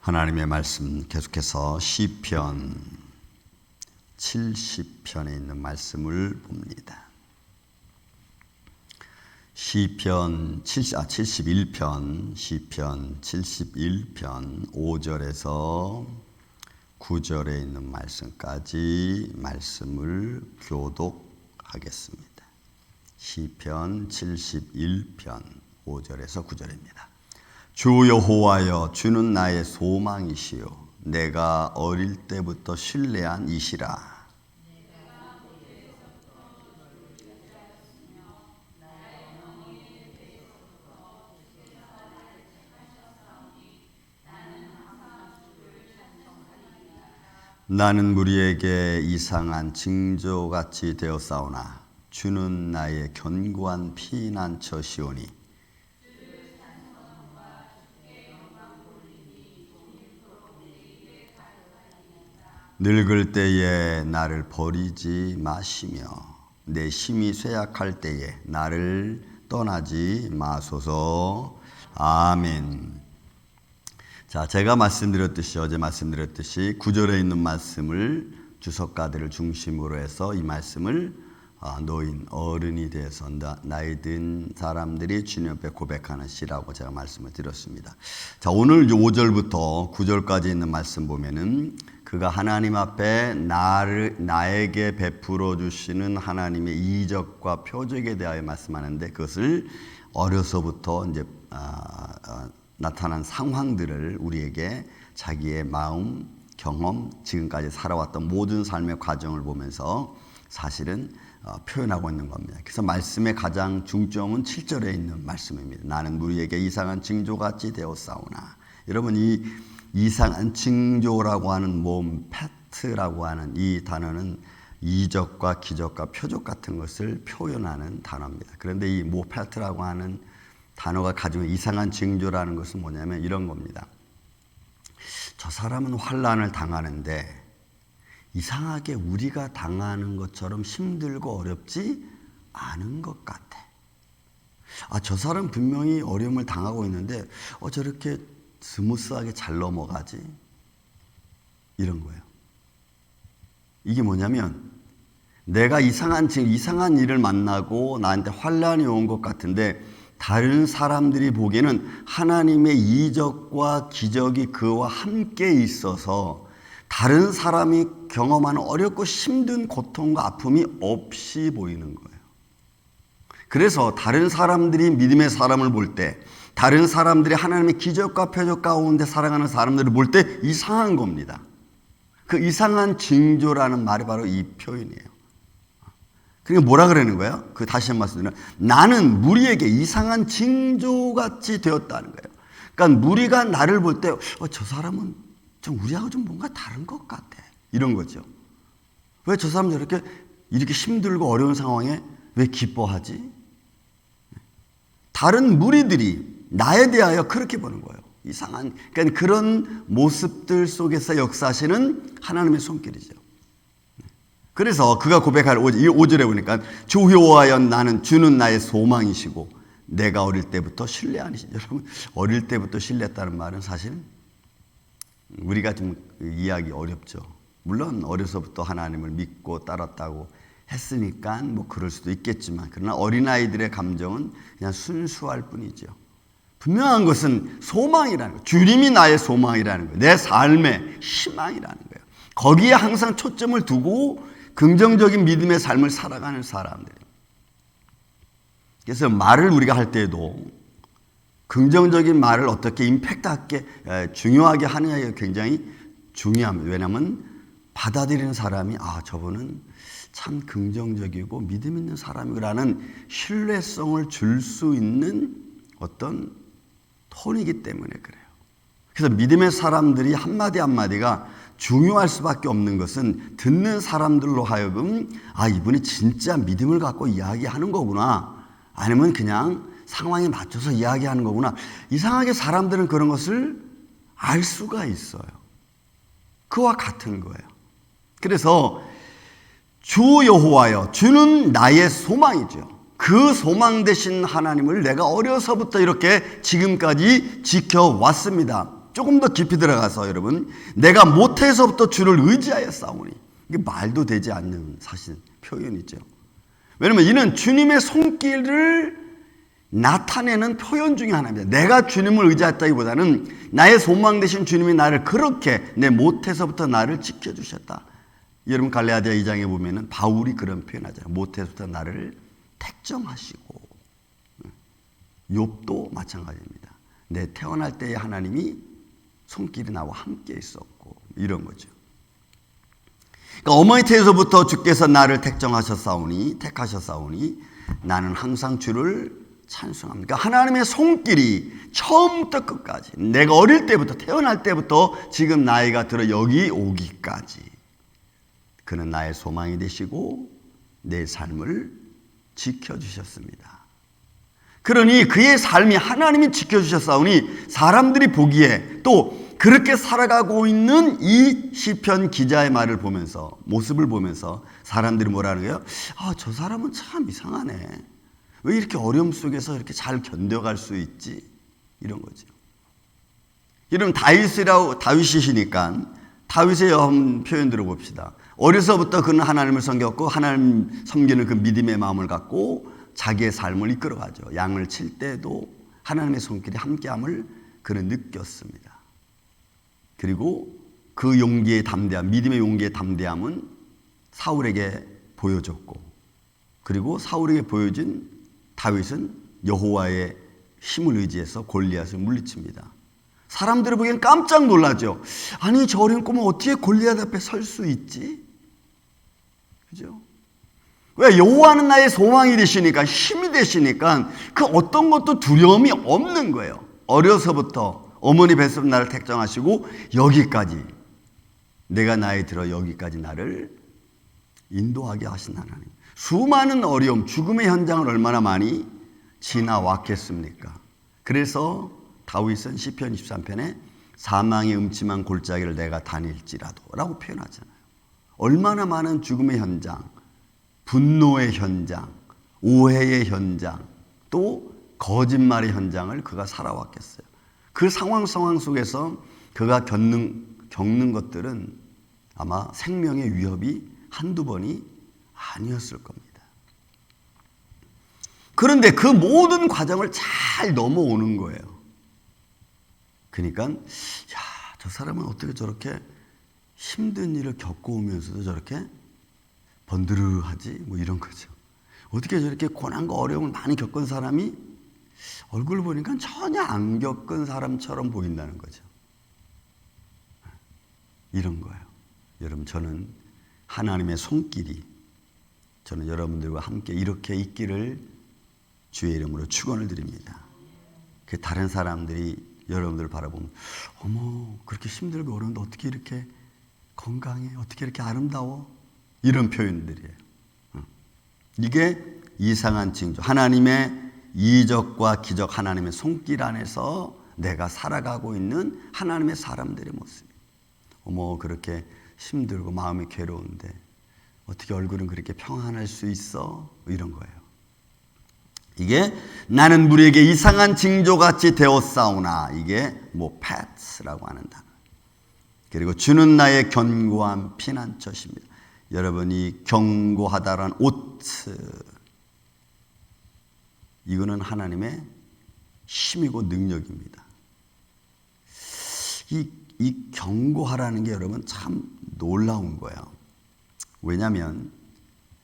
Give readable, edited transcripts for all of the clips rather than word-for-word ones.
하나님의 말씀 계속해서 시편 70편에 있는 말씀을 봅니다. 시편 71편, 시편 71편 5절에서 9절에 있는 말씀까지 말씀을 교독하겠습니다. 시편 71편 5절에서 9절입니다. 주 여호와여, 주는 나의 소망이시요 내가 어릴 때부터 신뢰한 이시라. 나는 무리에게 이상한 징조같이 되었사오나 주는 나의 견고한 피난처시오니 늙을 때에 나를 버리지 마시며 내 힘이 쇠약할 때에 나를 떠나지 마소서. 아멘. 자, 제가 어제 말씀드렸듯이 9절에 있는 말씀을 주석가들을 중심으로 해서 이 말씀을 노인, 어른이 돼서 나이 든 사람들이 주님 앞에 고백하는 시라고 제가 말씀을 드렸습니다. 자, 오늘 5절부터 9절까지 있는 말씀 보면은 그가 하나님 앞에 나에게 베풀어 주시는 하나님의 이적과 표적에 대하여 말씀하는데, 그것을 어려서부터 이제 나타난 상황들을 우리에게 자기의 마음, 경험, 지금까지 살아왔던 모든 삶의 과정을 보면서 사실은 표현하고 있는 겁니다. 그래서 말씀의 가장 중점은 7절에 있는 말씀입니다. 나는 무리에게 이상한 징조같이 되었사오나. 여러분, 이 이상한 징조라고 하는 패트라고 하는 이 단어는 이적과 기적과 표적 같은 것을 표현하는 단어입니다. 그런데 이 패트라고 하는 단어가 가지고 이상한 징조라는 것은 뭐냐면 이런 겁니다. 저 사람은 환난을 당하는데 이상하게 우리가 당하는 것처럼 힘들고 어렵지 않은 것 같아. 저 사람 분명히 어려움을 당하고 있는데 저렇게 스무스하게 잘 넘어가지? 이런 거예요. 이게 뭐냐면 내가 이상한 일을 만나고 나한테 환난이 온 것 같은데 다른 사람들이 보기에는 하나님의 이적과 기적이 그와 함께 있어서 다른 사람이 경험하는 어렵고 힘든 고통과 아픔이 없이 보이는 거예요. 그래서 다른 사람들이 믿음의 사람을 볼 때, 다른 사람들이 하나님의 기적과 표적 가운데 살아가는 사람들을 볼 때 이상한 겁니다. 그 이상한 징조라는 말이 바로 이 표현이에요. 그러니까 뭐라 그러는 거예요? 다시 한번 말씀드리면 나는 무리에게 이상한 징조같이 되었다는 거예요. 그러니까 무리가 나를 볼 때 저 사람은 좀 우리하고 좀 뭔가 다른 것 같아. 이런 거죠. 왜 저 사람은 이렇게 힘들고 어려운 상황에 왜 기뻐하지? 다른 무리들이 나에 대하여 그렇게 보는 거예요. 이상한, 그러니까 그런 모습들 속에서 역사하시는 하나님의 손길이죠. 그래서 그가 고백할 5절에 보니까 주 여호와여, 나는 주는 나의 소망이시고 내가 어릴 때부터 신뢰하시니. 여러분, 어릴 때부터 신뢰했다는 말은 사실은 우리가 좀 이해하기 어렵죠. 물론 어려서부터 하나님을 믿고 따랐다고 했으니까 그럴 수도 있겠지만, 그러나 어린아이들의 감정은 그냥 순수할 뿐이죠. 분명한 것은 소망이라는 거예요. 주님이 나의 소망이라는 거예요. 내 삶의 희망이라는 거예요. 거기에 항상 초점을 두고 긍정적인 믿음의 삶을 살아가는 사람들이에요. 그래서 말을 우리가 할 때에도 긍정적인 말을 어떻게 임팩트하게 중요하게 하느냐가 굉장히 중요합니다. 왜냐하면 받아들이는 사람이 저분은 참 긍정적이고 믿음 있는 사람이라는 신뢰성을 줄 수 있는 어떤 톤이기 때문에 그래요. 그래서 믿음의 사람들이 한마디 한마디가 중요할 수밖에 없는 것은 듣는 사람들로 하여금 이분이 진짜 믿음을 갖고 이야기하는 거구나, 아니면 그냥 상황에 맞춰서 이야기하는 거구나. 이상하게 사람들은 그런 것을 알 수가 있어요. 그와 같은 거예요. 그래서 주 여호와여, 주는 나의 소망이죠. 그 소망 되신 하나님을 내가 어려서부터 이렇게 지금까지 지켜왔습니다. 조금 더 깊이 들어가서 여러분, 내가 못해서부터 주를 의지하여 싸우니. 이게 말도 되지 않는 사실 표현이죠. 왜냐면 이는 주님의 손길을 나타내는 표현 중에 하나입니다. 내가 주님을 의지했다기보다는 나의 소망 되신 주님이 나를 그렇게 내 못해서부터 나를 지켜주셨다. 여러분 갈라디아 2장에 보면은 바울이 그런 표현하잖아요. 못해서부터 나를 택정하시고. 욥도 마찬가지입니다. 내 태어날 때에 하나님이 손길이 나와 함께 있었고 이런 거죠. 그러니까 어머니 태에서부터 주께서 나를 택정하셨사오니 택하셨사오니 나는 항상 주를 찬송합니다. 그러니까 하나님의 손길이 처음부터 끝까지 내가 어릴 때부터 태어날 때부터 지금 나이가 들어 여기 오기까지 그는 나의 소망이 되시고 내 삶을 지켜주셨습니다. 그러니 그의 삶이 하나님이 지켜주셨사오니 사람들이 보기에 또 그렇게 살아가고 있는 이 시편 기자의 말을 보면서 모습을 보면서 사람들이 뭐라는 거예요? 아, 저 사람은 참 이상하네. 왜 이렇게 어려움 속에서 이렇게 잘 견뎌갈 수 있지? 이런 거죠. 여러분 다윗이시니까 다윗의 표현들을 봅시다. 어려서부터 그는 하나님을 섬겼고 하나님 섬기는 그 믿음의 마음을 갖고 자기의 삶을 이끌어가죠. 양을 칠 때도 하나님의 손길이 함께함을 그는 느꼈습니다. 그리고 그 용기의 담대함, 믿음의 용기의 담대함은 사울에게 보여줬고 그리고 사울에게 보여진 다윗은 여호와의 힘을 의지해서 골리앗을 물리칩니다. 사람들이 보기엔 깜짝 놀라죠. 아니 저 어린 꼬마 어떻게 골리앗 앞에 설 수 있지? 그죠? 왜? 여호와는 나의 소망이 되시니까 힘이 되시니까 그 어떤 것도 두려움이 없는 거예요. 어려서부터 어머니 뱃속 나를 택정하시고 여기까지 내가 나이 들어 여기까지 나를 인도하게 하신 하나님. 수많은 어려움, 죽음의 현장을 얼마나 많이 지나왔겠습니까? 그래서 다윗은 시편 23편에 사망의 음침한 골짜기를 내가 다닐지라도 라고 표현하잖아요. 얼마나 많은 죽음의 현장, 분노의 현장, 오해의 현장, 또 거짓말의 현장을 그가 살아왔겠어요. 그 상황 속에서 그가 겪는 것들은 아마 생명의 위협이 한두 번이 아니었을 겁니다. 그런데 그 모든 과정을 잘 넘어오는 거예요. 그러니까 저 사람은 어떻게 저렇게 힘든 일을 겪어오면서도 저렇게 번드르하지? 뭐 이런 거죠. 어떻게 저렇게 고난과 어려움을 많이 겪은 사람이 얼굴 보니까 전혀 안 겪은 사람처럼 보인다는 거죠. 이런 거예요. 여러분, 저는 하나님의 손길이 저는 여러분들과 함께 이렇게 있기를 주의 이름으로 축원을 드립니다. 그 다른 사람들이 여러분들을 바라보면 어머 그렇게 힘들고 어려운데 어떻게 이렇게 건강해? 어떻게 이렇게 아름다워? 이런 표현들이에요. 이게 이상한 징조, 하나님의 이적과 기적, 하나님의 손길 안에서 내가 살아가고 있는 하나님의 사람들의 모습이에요. 어머 그렇게 힘들고 마음이 괴로운데 어떻게 얼굴은 그렇게 평안할 수 있어? 이런 거예요. 이게 나는 무리에게 이상한 징조같이 되었사오나, 이게 패츠라고 하는 단어. 그리고 주는 나의 견고한 피난처십니다. 여러분이 견고하다란 오츠, 이거는 하나님의 힘이고 능력입니다. 이 견고하라는 게 여러분 참 놀라운 거예요. 왜냐하면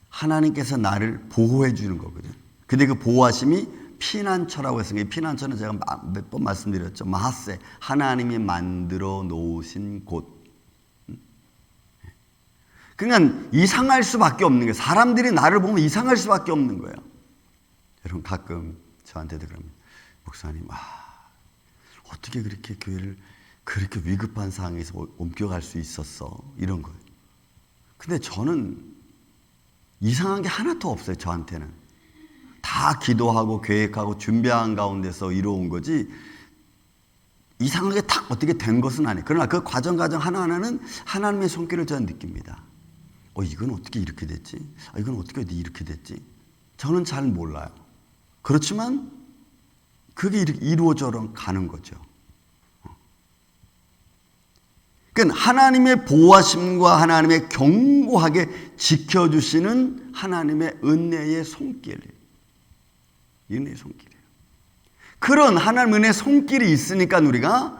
하나님께서 나를 보호해 주는 거거든요. 근데 그 보호하심이 피난처라고 했으니까, 이 피난처는 제가 몇 번 말씀드렸죠. 마하세, 하나님이 만들어 놓으신 곳. 그러니까 이상할 수밖에 없는 거예요. 사람들이 나를 보면 이상할 수밖에 없는 거예요. 여러분 가끔 저한테도 그러면 목사님 어떻게 그렇게 교회를 그렇게 위급한 상황에서 옮겨갈 수 있었어? 이런 거예요. 근데 저는 이상한 게 하나도 없어요. 저한테는 다 기도하고 계획하고 준비한 가운데서 이루어온 거지 이상하게 딱 어떻게 된 것은 아니에요. 그러나 그 과정 하나하나는 하나님의 손길을 저는 느낍니다. 이건 어떻게 이렇게 됐지? 이건 어떻게 이렇게 됐지? 저는 잘 몰라요. 그렇지만 그게 이루어져 가는 거죠. 그러니까 하나님의 보호하심과 하나님의 견고하게 지켜주시는 하나님의 은혜의 손길. 은혜의 손길이에요. 그런 하나님 은혜의 손길이 있으니까 우리가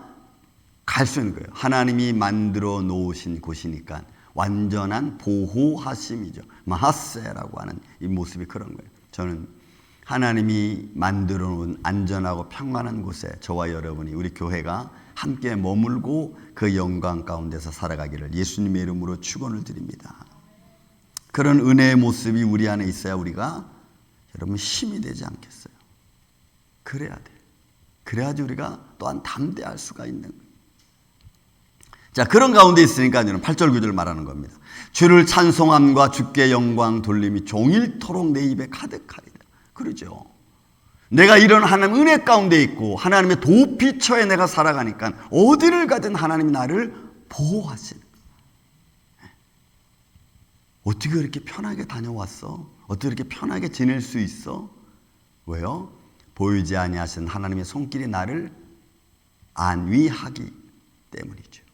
갈 수 있는 거예요. 하나님이 만들어 놓으신 곳이니까 완전한 보호하심이죠. 마하세라고 하는 이 모습이 그런 거예요. 저는 하나님이 만들어 놓은 안전하고 평안한 곳에 저와 여러분이 우리 교회가 함께 머물고 그 영광 가운데서 살아가기를 예수님의 이름으로 축원을 드립니다. 그런 은혜의 모습이 우리 안에 있어야 우리가 여러분 힘이 되지 않겠어요? 그래야 돼요. 그래야지 우리가 또한 담대할 수가 있는 거예요. 자, 그런 가운데 있으니까 저는 8절 9절 말하는 겁니다. 주를 찬송함과 주께 영광 돌림이 종일토록 내 입에 가득하리라. 그러죠. 내가 이런 하나님 은혜 가운데 있고 하나님의 도피처에 내가 살아가니까 어디를 가든 하나님이 나를 보호하시는 거예요. 어떻게 그렇게 편하게 다녀왔어? 어떻게 그렇게 편하게 지낼 수 있어? 왜요? 보이지 아니하신 하나님의 손길이 나를 안위하기 때문이죠.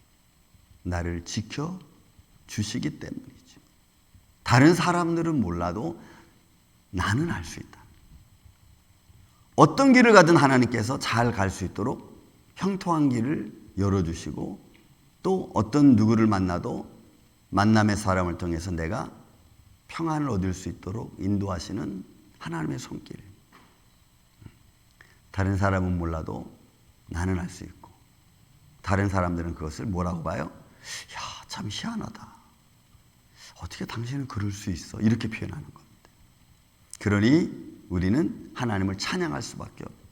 나를 지켜주시기 때문이죠. 다른 사람들은 몰라도 나는 알 수 있다. 어떤 길을 가든 하나님께서 잘 갈 수 있도록 형통한 길을 열어주시고 또 어떤 누구를 만나도 만남의 사람을 통해서 내가 평안을 얻을 수 있도록 인도하시는 하나님의 손길. 다른 사람은 몰라도 나는 알 수 있고 다른 사람들은 그것을 뭐라고 봐요? 야, 참 희한하다. 어떻게 당신은 그럴 수 있어? 이렇게 표현하는 겁니다. 그러니 우리는 하나님을 찬양할 수밖에 없어요.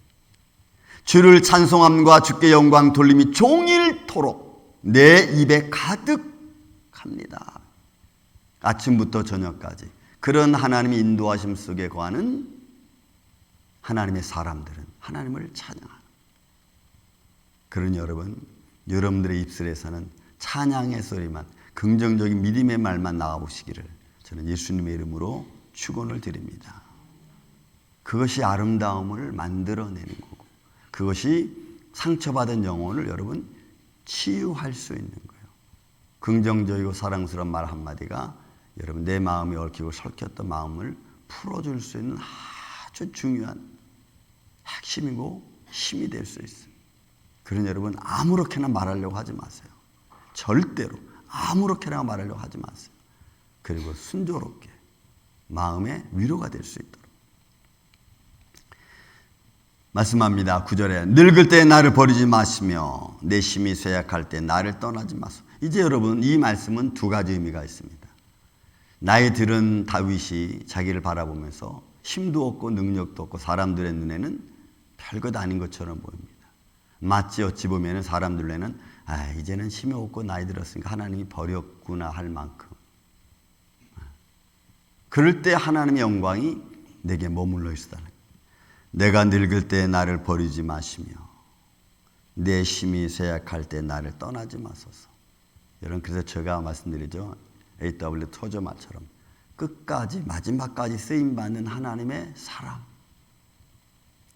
주를 찬송함과 주께 영광 돌림이 종일토록 내 입에 가득합니다. 아침부터 저녁까지 그런 하나님의 인도하심 속에 거하는 하나님의 사람들은 하나님을 찬양하는 그런 여러분들의 입술에서는 찬양의 소리만 긍정적인 믿음의 말만 나와보시기를 저는 예수님의 이름으로 축원을 드립니다. 그것이 아름다움을 만들어내는 거고 그것이 상처받은 영혼을 여러분 치유할 수 있는 거예요. 긍정적이고 사랑스러운 말 한마디가 여러분 내 마음이 얽히고 설켰던 마음을 풀어줄 수 있는 아주 중요한 핵심이고 힘이 될 수 있어요. 그런 여러분 아무렇게나 말하려고 하지 마세요. 절대로 아무렇게나 말하려고 하지 마세요. 그리고 순조롭게 마음의 위로가 될 수 있도록 말씀합니다. 9절에 늙을 때 나를 버리지 마시며 내 심히 쇠약할 때 나를 떠나지 마소서. 이제 여러분 이 말씀은 두 가지 의미가 있습니다. 나이 들은 다윗이 자기를 바라보면서 힘도 없고 능력도 없고 사람들의 눈에는 별것 아닌 것처럼 보입니다. 마치 어찌 보면 사람들 눈에는 이제는 힘이 없고 나이 들었으니까 하나님이 버렸구나 할 만큼 그럴 때 하나님의 영광이 내게 머물러 있다는 거예요. 내가 늙을 때 나를 버리지 마시며 내 힘이 쇠약할 때 나를 떠나지 마소서. 여러분 그래서 제가 말씀드리죠. A.W. 토저마처럼 끝까지 마지막까지 쓰임받는 하나님의 사람.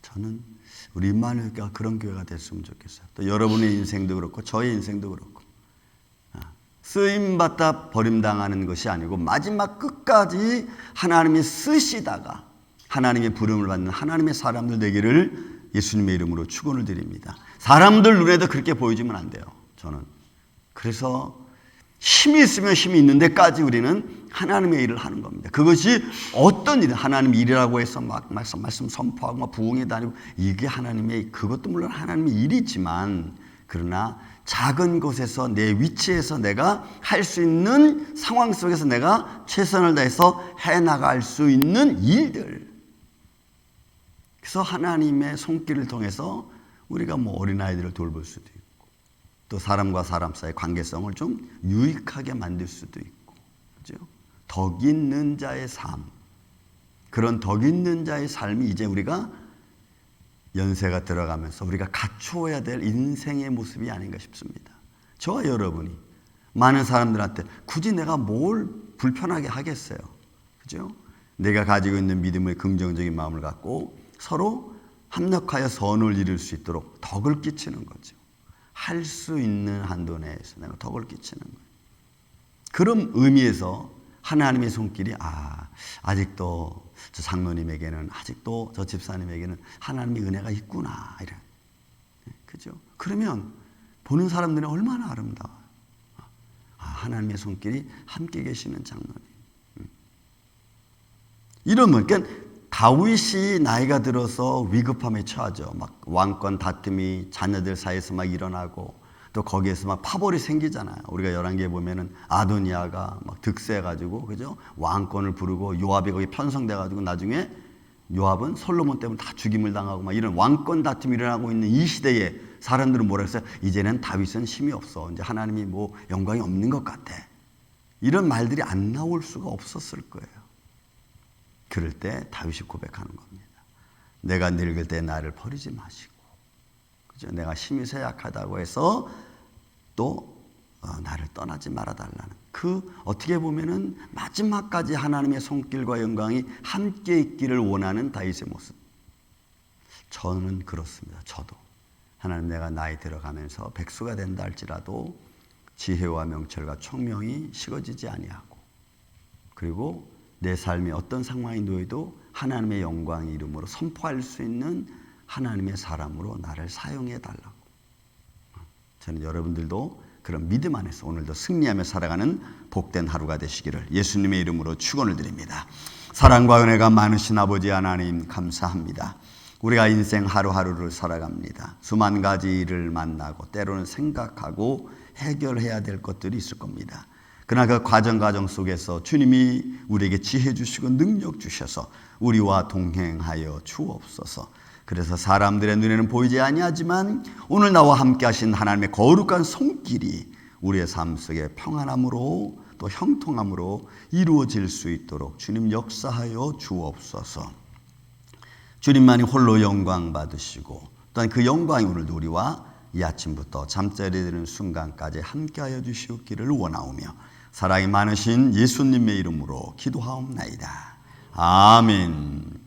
저는 우리 임마누엘교회가 그런 교회가 됐으면 좋겠어요. 또 여러분의 인생도 그렇고 저의 인생도 그렇고 쓰임받다 버림당하는 것이 아니고 마지막 끝까지 하나님이 쓰시다가 하나님의 부름을 받는 하나님의 사람들 되기를 예수님의 이름으로 축원을 드립니다. 사람들 눈에도 그렇게 보여지면 안 돼요. 저는 그래서 힘이 있으면 힘이 있는 데까지 우리는 하나님의 일을 하는 겁니다. 그것이 어떤 일은 하나님 일이라고 해서 막 말씀 선포하고 막 부흥에 다니고 이게 하나님의 그것도 물론 하나님의 일이지만 그러나 작은 곳에서 내 위치에서 내가 할 수 있는 상황 속에서 내가 최선을 다해서 해나갈 수 있는 일들. 그래서 하나님의 손길을 통해서 우리가 어린아이들을 돌볼 수도 있고 또 사람과 사람 사이의 관계성을 좀 유익하게 만들 수도 있고 그렇죠? 덕 있는 자의 삶. 그런 덕 있는 자의 삶이 이제 우리가 연세가 들어가면서 우리가 갖추어야 될 인생의 모습이 아닌가 싶습니다. 저와 여러분이 많은 사람들한테 굳이 내가 뭘 불편하게 하겠어요. 그죠? 내가 가지고 있는 믿음의 긍정적인 마음을 갖고 서로 합력하여 선을 이룰 수 있도록 덕을 끼치는 거죠. 할 수 있는 한도 내에서 내가 덕을 끼치는 거예요. 그런 의미에서 하나님의 손길이 아직도 저 장로님에게는, 아직도 저 집사님에게는 하나님의 은혜가 있구나, 이런. 그죠? 그러면 보는 사람들은 얼마나 아름다워요. 하나님의 손길이 함께 계시는 장로님. 이러면, 그러니까 다윗이 나이가 들어서 위급함에 처하죠. 막 왕권 다툼이 자녀들 사이에서 막 일어나고, 또 거기에서 막 파벌이 생기잖아요. 우리가 열왕기에 보면은 아도니아가 막 득세해가지고, 그죠? 왕권을 부르고 요압이 거기 편성돼가지고 나중에 요압은 솔로몬 때문에 다 죽임을 당하고 막 이런 왕권 다툼이 일어나고 있는 이 시대에 사람들은 뭐라 했어요? 이제는 다윗은 힘이 없어. 이제 하나님이 뭐 영광이 없는 것 같아. 이런 말들이 안 나올 수가 없었을 거예요. 그럴 때 다윗이 고백하는 겁니다. 내가 늙을 때 나를 버리지 마시고, 그죠? 내가 힘이 쇠약하다고 해서 또 나를 떠나지 말아달라는, 그 어떻게 보면은 마지막까지 하나님의 손길과 영광이 함께 있기를 원하는 다윗의 모습. 저는 그렇습니다. 저도 하나님, 내가 나이 들어가면서 백수가 된다 할지라도 지혜와 명철과 총명이 식어지지 아니하고, 그리고 내 삶이 어떤 상황이 놓여도 하나님의 영광의 이름으로 선포할 수 있는 하나님의 사람으로 나를 사용해 달라고. 저는 여러분들도 그런 믿음 안에서 오늘도 승리하며 살아가는 복된 하루가 되시기를 예수님의 이름으로 축원을 드립니다. 사랑과 은혜가 많으신 아버지 하나님, 감사합니다. 우리가 인생 하루하루를 살아갑니다. 수만 가지 일을 만나고 때로는 생각하고 해결해야 될 것들이 있을 겁니다. 그러나 그 과정 속에서 주님이 우리에게 지혜 주시고 능력 주셔서 우리와 동행하여 주옵소서. 그래서 사람들의 눈에는 보이지 아니하지만 오늘 나와 함께 하신 하나님의 거룩한 손길이 우리의 삶 속에 평안함으로 또 형통함으로 이루어질 수 있도록 주님 역사하여 주옵소서. 주님만이 홀로 영광 받으시고 또한 그 영광이 오늘도 우리와 이 아침부터 잠자리에 드는 순간까지 함께하여 주시옵기를 원하오며 사랑이 많으신 예수님의 이름으로 기도하옵나이다. 아멘.